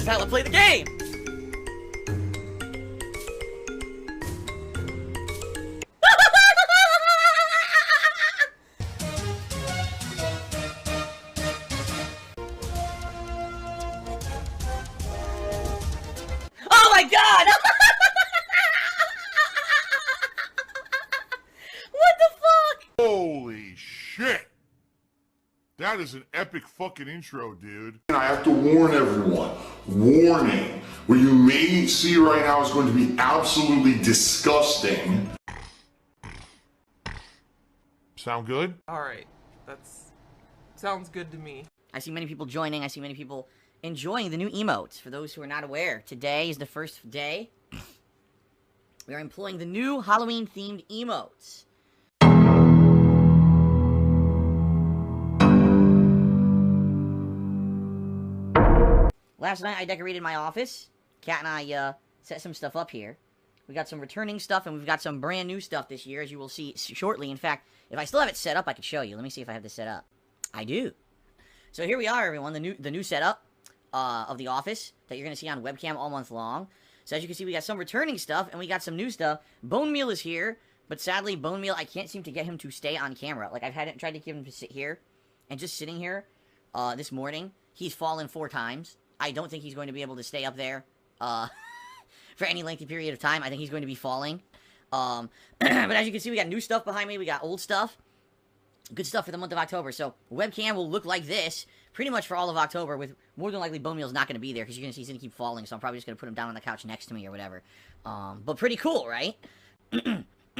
This is how I play the game! Oh my god! What the fuck? Holy shit! That is an epic fucking intro, dude. And I have to warn everyone. Warning. What you may see right now is going to be absolutely disgusting. Sound good? Alright, sounds good to me. I see many people joining. I see many people enjoying the new emotes. For those who are not aware, today is the first day we are employing the new Halloween-themed emotes. Last night I decorated my office. Kat and I set some stuff up here. We got some returning stuff and we've got some brand new stuff this year, as you will see shortly. In fact, if I still have it set up, I could show you. Let me see if I have this set up. I do. So here we are, everyone, the new setup of the office that you're going to see on webcam all month long. So as you can see, we got some returning stuff and we got some new stuff. Bone Meal is here, but sadly, Bone Meal, I can't seem to get him to stay on camera. Like, I've tried to get him to sit here, and just sitting here this morning, he's fallen 4 times. I don't think he's going to be able to stay up there for any lengthy period of time. I think he's going to be falling. But as you can see, we got new stuff behind me. We got old stuff. Good stuff for the month of October. So webcam will look like this pretty much for all of October, with more than likely Bone Meal's not going to be there because you're going to see he's going to keep falling. So I'm probably just going to put him down on the couch next to me or whatever. But pretty cool, right? Excuse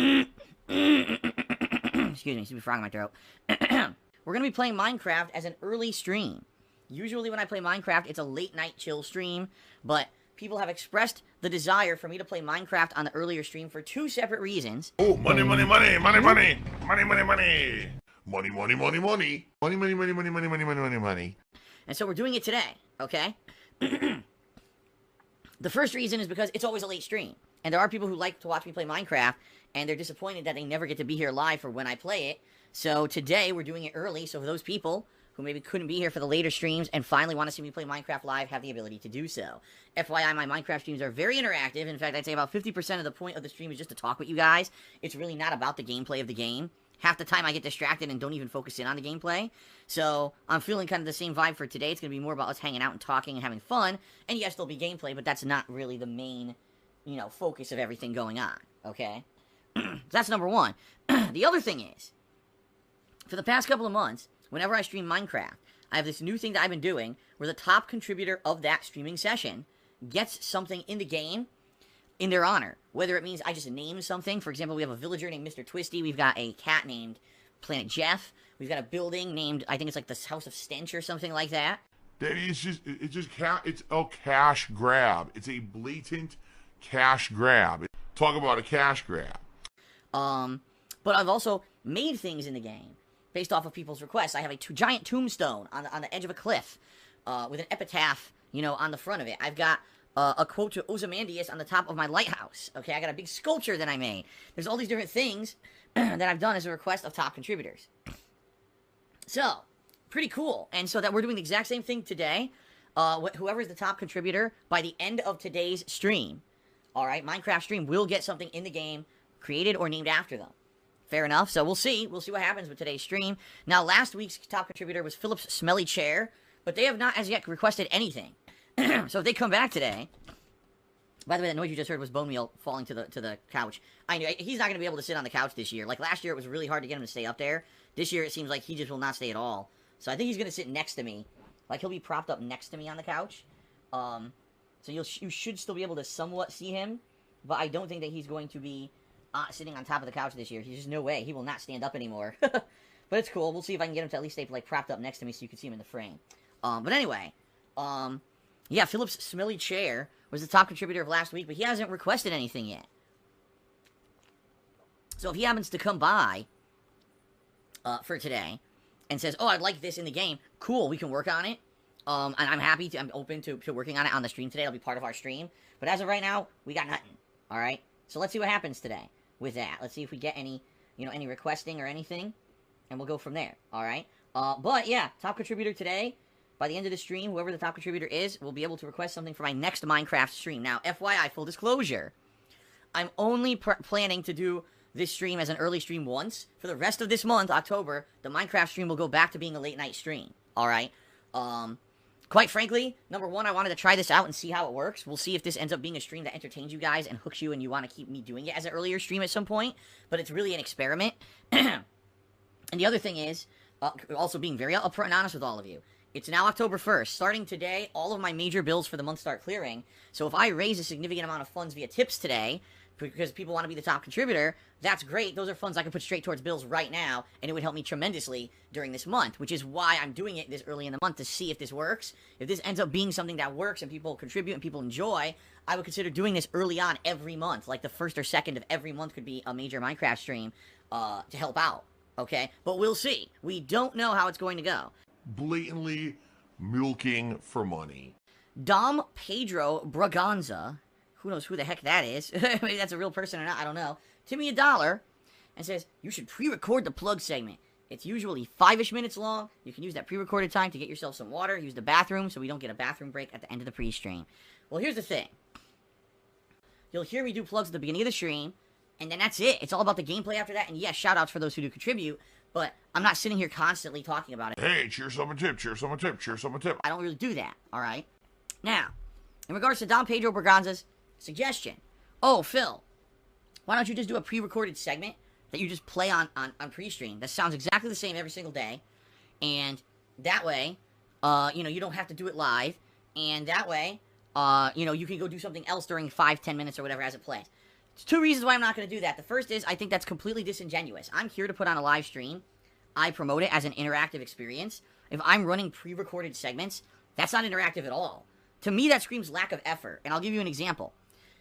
me, stupid frog in my throat. We're going to be playing Minecraft as an early stream. Usually when I play Minecraft, it's a late night chill stream, but people have expressed the desire for me to play Minecraft on the earlier stream for 2 separate reasons. Oh, money, money, money, money, money, money, money, money. Money, money, money, money. Money, money, money, money, money, money, money, money, money. And so we're doing it today, okay? The first reason is because it's always a late stream. And there are people who like to watch me play Minecraft, and they're disappointed that they never get to be here live for when I play it. So today we're doing it early, so for those people who maybe couldn't be here for the later streams and finally want to see me play Minecraft live have the ability to do so. FYI, my Minecraft streams are very interactive. In fact, I'd say about 50% of the point of the stream is just to talk with you guys. It's really not about the gameplay of the game. Half the time I get distracted and don't even focus in on the gameplay. So I'm feeling kind of the same vibe for today. It's going to be more about us hanging out and talking and having fun. And yes, there'll be gameplay, but that's not really the main, focus of everything going on. Okay? That's number one. The other thing is, for the past couple of months, whenever I stream Minecraft, I have this new thing that I've been doing where the top contributor of that streaming session gets something in the game in their honor. Whether it means I just name something. For example, we have a villager named Mr. Twisty. We've got a cat named Planet Jeff. We've got a building named, I think it's like the House of Stench or something like that. It's a cash grab. It's a blatant cash grab. Talk about a cash grab. But I've also made things in the game based off of people's requests. I have a giant tombstone on the edge of a cliff with an epitaph, on the front of it. I've got a quote to Ozymandias on the top of my lighthouse. Okay, I got a big sculpture that I made. There's all these different things that I've done as a request of top contributors. So, pretty cool. And so that we're doing the exact same thing today. Whoever's the top contributor, by the end of today's stream, alright, Minecraft stream will get something in the game created or named after them. Fair enough. So we'll see. We'll see what happens with today's stream. Now, last week's top contributor was Philip's Smelly Chair, but they have not as yet requested anything. So if they come back today... By the way, that noise you just heard was Bone Meal falling to the couch. I knew he's not going to be able to sit on the couch this year. Like last year, it was really hard to get him to stay up there. This year, it seems like he just will not stay at all. So I think he's going to sit next to me. Like, he'll be propped up next to me on the couch. So you should still be able to somewhat see him. But I don't think that he's going to be sitting on top of the couch this year. There's just no way. He will not stand up anymore. But it's cool. We'll see if I can get him to at least stay like propped up next to me so you can see him in the frame. But anyway, yeah, Philip's Smelly Chair was the top contributor of last week, but he hasn't requested anything yet. So if he happens to come by for today and says, oh, I'd like this in the game, cool, we can work on it. And I'm open to working on it on the stream today. It'll be part of our stream. But as of right now, we got nothing. All right? So let's see what happens today with that. Let's see if we get any requesting or anything, and we'll go from there. All right? But yeah, top contributor today by the end of the stream, whoever the top contributor is will be able to request something for my next Minecraft stream. Now, FYI, full disclosure, I'm only planning to do this stream as an early stream once. For the rest of this month, October, the Minecraft stream will go back to being a late night stream. Alright? Quite frankly, number one, I wanted to try this out and see how it works. We'll see if this ends up being a stream that entertains you guys and hooks you and you want to keep me doing it as an earlier stream at some point. But it's really an experiment. And the other thing is, also being very upfront and honest with all of you. It's now October 1st. Starting today, all of my major bills for the month start clearing. So if I raise a significant amount of funds via tips today, because people want to be the top contributor, that's great. Those are funds I can put straight towards bills right now, and it would help me tremendously during this month, which is why I'm doing it this early in the month, to see if this works. If this ends up being something that works and people contribute and people enjoy, I would consider doing this early on every month. Like the first or second of every month could be a major Minecraft stream to help out, okay? But we'll see. We don't know how it's going to go. Blatantly milking for money. Dom Pedro Braganza, who knows who the heck that is? Maybe that's a real person or not, I don't know. Timmy $1 and says, you should pre-record the plug segment. It's usually 5-ish minutes long. You can use that pre-recorded time to get yourself some water, use the bathroom so we don't get a bathroom break at the end of the pre-stream. Well, here's the thing. You'll hear me do plugs at the beginning of the stream, and then that's it. It's all about the gameplay after that, and yes, shout-outs for those who do contribute, but I'm not sitting here constantly talking about it. Hey, cheer someone tip, cheer someone tip, cheer someone tip. I don't really do that, alright? Now, in regards to Dom Pedro Braganza's suggestion. Oh, Phil, why don't you just do a pre-recorded segment that you just play on pre-stream that sounds exactly the same every single day, and that way, you don't have to do it live, and that way, you can go do something else during 5-10 minutes or whatever as it plays. There's two reasons why I'm not going to do that. The first is I think that's completely disingenuous. I'm here to put on a live stream. I promote it as an interactive experience. If I'm running pre-recorded segments, that's not interactive at all. To me, that screams lack of effort, and I'll give you an example.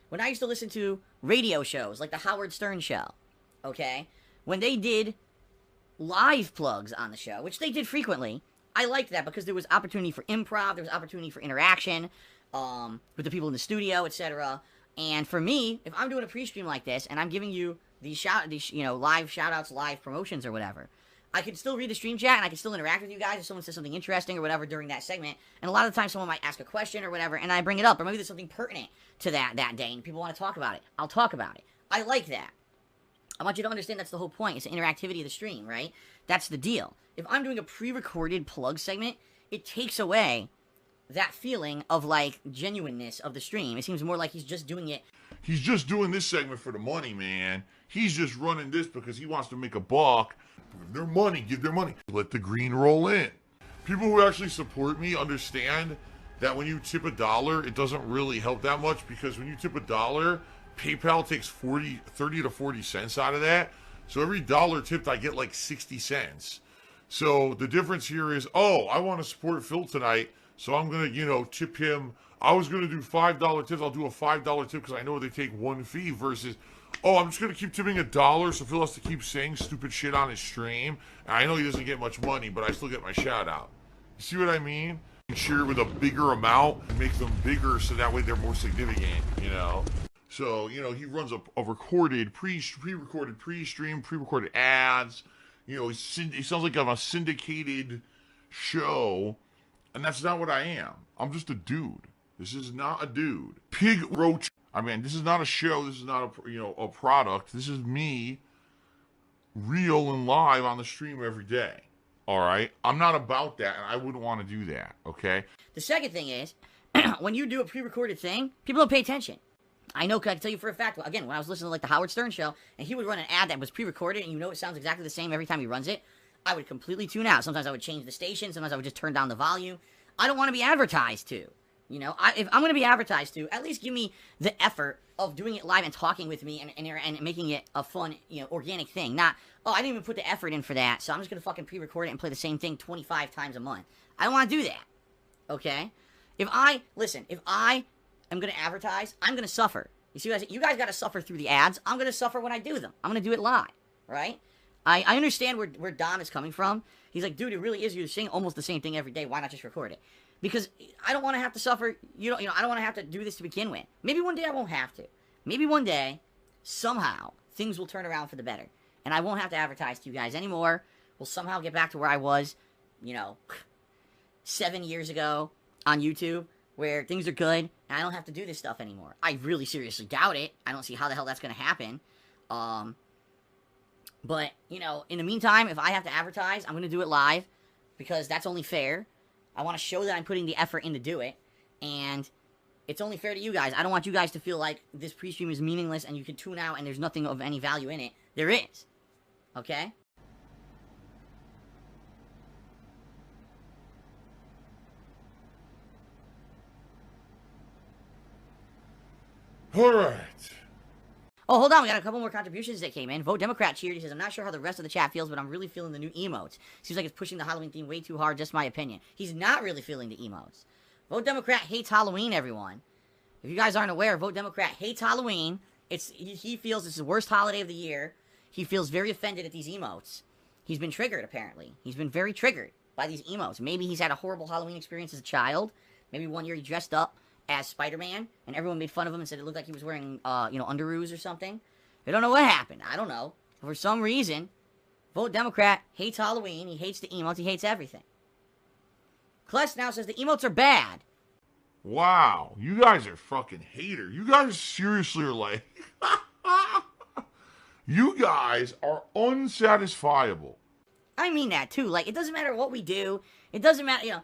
When I used to listen to radio shows, like the Howard Stern Show, okay? When they did live plugs on the show, which they did frequently, I liked that because there was opportunity for improv, there was opportunity for interaction with the people in the studio, etc. And for me, if I'm doing a pre-stream like this, and I'm giving you these live shout-outs, live promotions or whatever, I can still read the stream chat, and I can still interact with you guys if someone says something interesting or whatever during that segment. And a lot of the time, someone might ask a question or whatever, and I bring it up. Or maybe there's something pertinent to that day, and people want to talk about it. I'll talk about it. I like that. I want you to understand that's the whole point. It's the interactivity of the stream, right? That's the deal. If I'm doing a pre-recorded plug segment, it takes away that feeling of, like, genuineness of the stream. It seems more like he's just doing it. He's just doing this segment for the money, man. He's just running this because he wants to make a buck. Give their money, give their money. Let the green roll in. People who actually support me understand that when you tip $1, it doesn't really help that much, because when you tip $1, PayPal takes 30 to 40 cents out of that. So every dollar tipped, I get like 60 cents. So the difference here is, oh, I want to support Phil tonight, so I'm going to, tip him. I was going to do $5 tips. I'll do a $5 tip because I know they take one fee, versus, oh, I'm just going to keep tipping $1 so Phil has to keep saying stupid shit on his stream. And I know he doesn't get much money, but I still get my shout out. You see what I mean? Share with a bigger amount and make them bigger so that way they're more significant, So, he runs a recorded, pre-recorded pre-stream, pre-recorded ads. He sounds like I'm a syndicated show, and that's not what I am. I'm just a dude. This is not a dude. Pig roach. I mean, this is not a show. This is not a product. This is me, real and live on the stream every day. All right? I'm not about that, and I wouldn't want to do that, okay? The second thing is, when you do a pre-recorded thing, people don't pay attention. I know, because I can tell you for a fact, again, when I was listening to, like, the Howard Stern Show, and he would run an ad that was pre-recorded, and it sounds exactly the same every time he runs it, I would completely tune out. Sometimes I would change the station. Sometimes I would just turn down the volume. I don't want to be advertised to. If I'm going to be advertised to, at least give me the effort of doing it live and talking with me and making it a fun, organic thing. Not, oh, I didn't even put the effort in for that, so I'm just going to fucking pre-record it and play the same thing 25 times a month. I don't want to do that. Okay? If I am going to advertise, I'm going to suffer. You see what I said? You guys got to suffer through the ads. I'm going to suffer when I do them. I'm going to do it live, right? I understand where Don is coming from. He's like, dude, it really is. You're saying almost the same thing every day. Why not just record it? Because I don't want to have to suffer. I don't want to have to do this to begin with. Maybe one day I won't have to. Maybe one day, somehow, things will turn around for the better. And I won't have to advertise to you guys anymore. We'll somehow get back to where I was, 7 years ago on YouTube where things are good and I don't have to do this stuff anymore. I really seriously doubt it. I don't see how the hell that's going to happen. But, you know, in the meantime, if I have to advertise, I'm going to do it live because that's only fair. I want to show that I'm putting the effort in to do it. And it's only fair to you guys. I don't want you guys to feel like this pre-stream is meaningless and you can tune out and there's nothing of any value in it. There is. Okay? All right. Oh, hold on. We got a couple more contributions that came in. Vote Democrat cheered. He says, I'm not sure how the rest of the chat feels, but I'm really feeling the new emotes. Seems like it's pushing the Halloween theme way too hard. Just my opinion. He's not really feeling the emotes. Vote Democrat hates Halloween, everyone. If you guys aren't aware, Vote Democrat hates Halloween. He feels it's the worst holiday of the year. He feels very offended at these emotes. He's been triggered, apparently. He's been very triggered by these emotes. Maybe he's had a horrible Halloween experience as a child. Maybe one year he dressed up as Spider-Man, and everyone made fun of him and said it looked like he was wearing, underoos or something. I don't know what happened. I don't know. For some reason, Vote Democrat hates Halloween. He hates the emotes. He hates everything. Kless now says the emotes are bad. Wow, you guys are fucking haters. You guys seriously are like, you guys are unsatisfiable. I mean that too. Like, it doesn't matter what we do. It doesn't matter,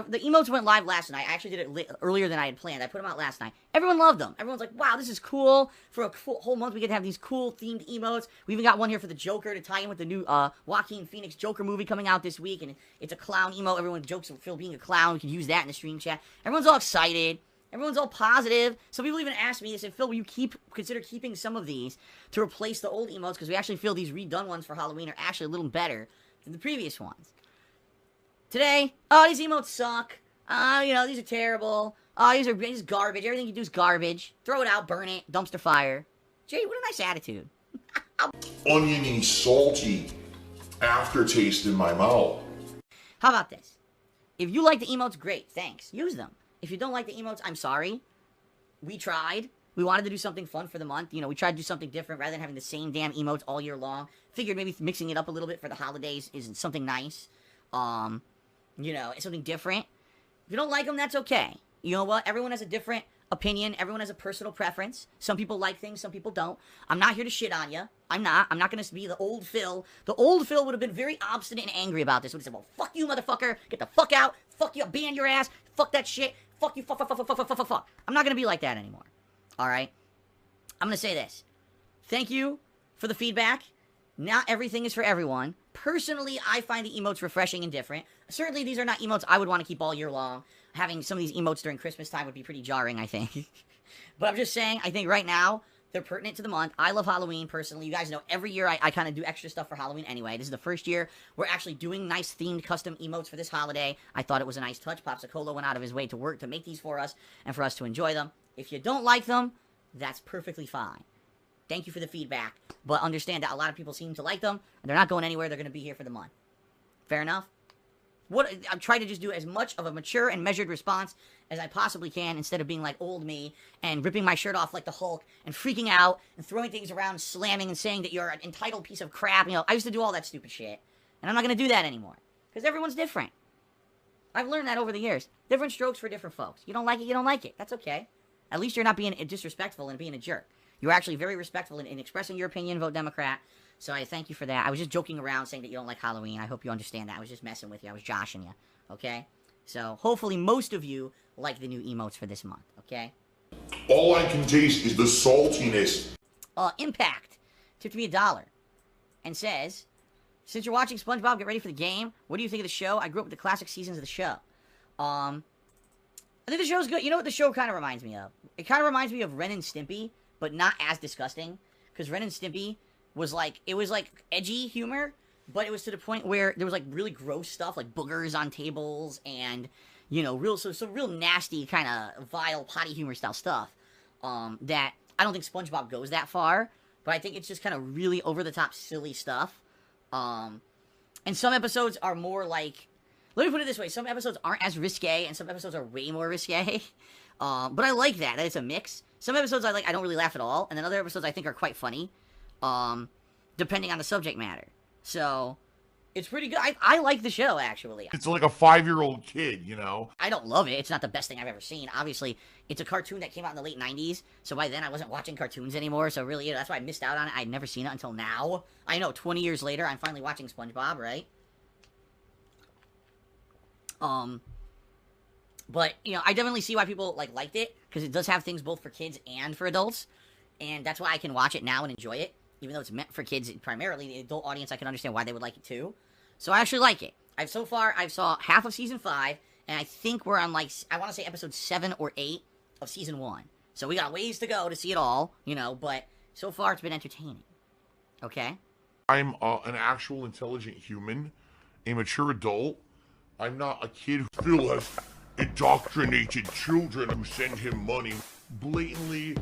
the emotes went live last night. I actually did it earlier than I had planned. I put them out last night. Everyone loved them. Everyone's like, wow, this is cool. For a whole month, we get to have these cool themed emotes. We even got one here for the Joker to tie in with the new Joaquin Phoenix Joker movie coming out this week. And it's a clown emote. Everyone jokes Phil being a clown. We can use that in the stream chat. Everyone's all excited. Everyone's all positive. Some people even asked me, they said, Phil, will you consider keeping some of these to replace the old emotes? Because we actually feel these redone ones for Halloween are actually a little better than the previous ones. Today, these emotes suck. These are terrible. These are garbage. Everything you do is garbage. Throw it out, burn it, dumpster fire. Jay, what a nice attitude. Oniony, salty aftertaste in my mouth. How about this? If you like the emotes, great, thanks. Use them. If you don't like the emotes, I'm sorry. We tried. We wanted to do something fun for the month. We tried to do something different rather than having the same damn emotes all year long. Figured maybe mixing it up a little bit for the holidays is something nice. It's something different. If you don't like them, that's okay. You know what? Everyone has a different opinion. Everyone has a personal preference. Some people like things, some people don't. I'm not here to shit on you. I'm not going to be the old Phil. The old Phil would have been very obstinate and angry about this. Would have said, well, fuck you, motherfucker. Get the fuck out. Fuck you. Ban your ass. Fuck that shit. Fuck you. Fuck. I'm not going to be like that anymore. All right? I'm going to say this. Thank you for the feedback. Not everything is for everyone. Personally, I find the emotes refreshing and different. Certainly, these are not emotes I would want to keep all year long. Having some of these emotes during Christmas time would be pretty jarring, I think. But I'm just saying, I think right now, they're pertinent to the month. I love Halloween, personally. You guys know every year I kind of do extra stuff for Halloween anyway. This is the first year we're actually doing nice themed custom emotes for this holiday. I thought it was a nice touch. Popsicola went out of his way to work to make these for us and for us to enjoy them. If you don't like them, that's perfectly fine. Thank you for the feedback, but understand that a lot of people seem to like them, and they're not going anywhere. They're going to be here for the month. Fair enough? I'm trying to just do as much of a mature and measured response as I possibly can instead of being like old me and ripping my shirt off like the Hulk and freaking out and throwing things around, slamming and saying that you're an entitled piece of crap. I used to do all that stupid shit, and I'm not going to do that anymore because everyone's different. I've learned that over the years. Different strokes for different folks. You don't like it, you don't like it. That's okay. At least you're not being disrespectful and being a jerk. You're actually very respectful in expressing your opinion. Vote Democrat. So I thank you for that. I was just joking around saying that you don't like Halloween. I hope you understand that. I was just messing with you. I was joshing you. Okay? So hopefully most of you like the new emotes for this month. Okay? All I can taste is the saltiness. Impact tipped me $1 and says, since you're watching SpongeBob, get ready for the game. What do you think of the show? I grew up with the classic seasons of the show. I think the show's good. You know what the show kind of reminds me of? It kind of reminds me of Ren and Stimpy, but not as disgusting. Because Ren and Stimpy was like, it was like edgy humor, but it was to the point where there was like really gross stuff, like boogers on tables and, some real nasty kind of vile potty humor style stuff. That I don't think SpongeBob goes that far, but I think it's just kind of really over the top silly stuff. And some episodes are more like, let me put it this way, some episodes aren't as risque, and some episodes are way more risque. But I like that it's a mix. Some episodes I don't really laugh at all, and then other episodes I think are quite funny, depending on the subject matter. So, It's pretty good. I like the show, actually. It's like a 5-year-old kid, you know? I don't love it. It's not the best thing I've ever seen. Obviously, it's a cartoon that came out in the late 90s, so by then I wasn't watching cartoons anymore, so really, that's why I missed out on it. I'd never seen it until now. I know, 20 years later, I'm finally watching SpongeBob, right? But, you know, I definitely see why people, like, liked it, because it does have things both for kids and for adults, and that's why I can watch it now and enjoy it. Even though it's meant for kids, primarily the adult audience, I can understand why they would like it too. So I actually like it. I've saw half of season 5, and I think we're on, like, I want to say episode 7 or 8 of season 1. So we got ways to go to see it all, you know, but so far it's been entertaining. Okay? I'm an actual intelligent human, a mature adult. I'm not a kid who still has indoctrinated children who send him money, blatantly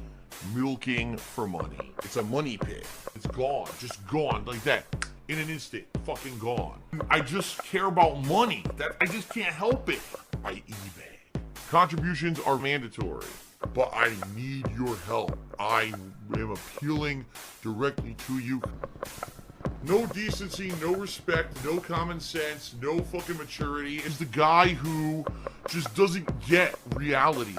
milking for money. It's a money pit. It's gone, just gone like that, in an instant, fucking gone. I just care about money. That I just can't help it. I eBay. Contributions are mandatory, but I need your help. I am appealing directly to you. No decency, no respect, no common sense, no fucking maturity. Is the guy who just doesn't get reality.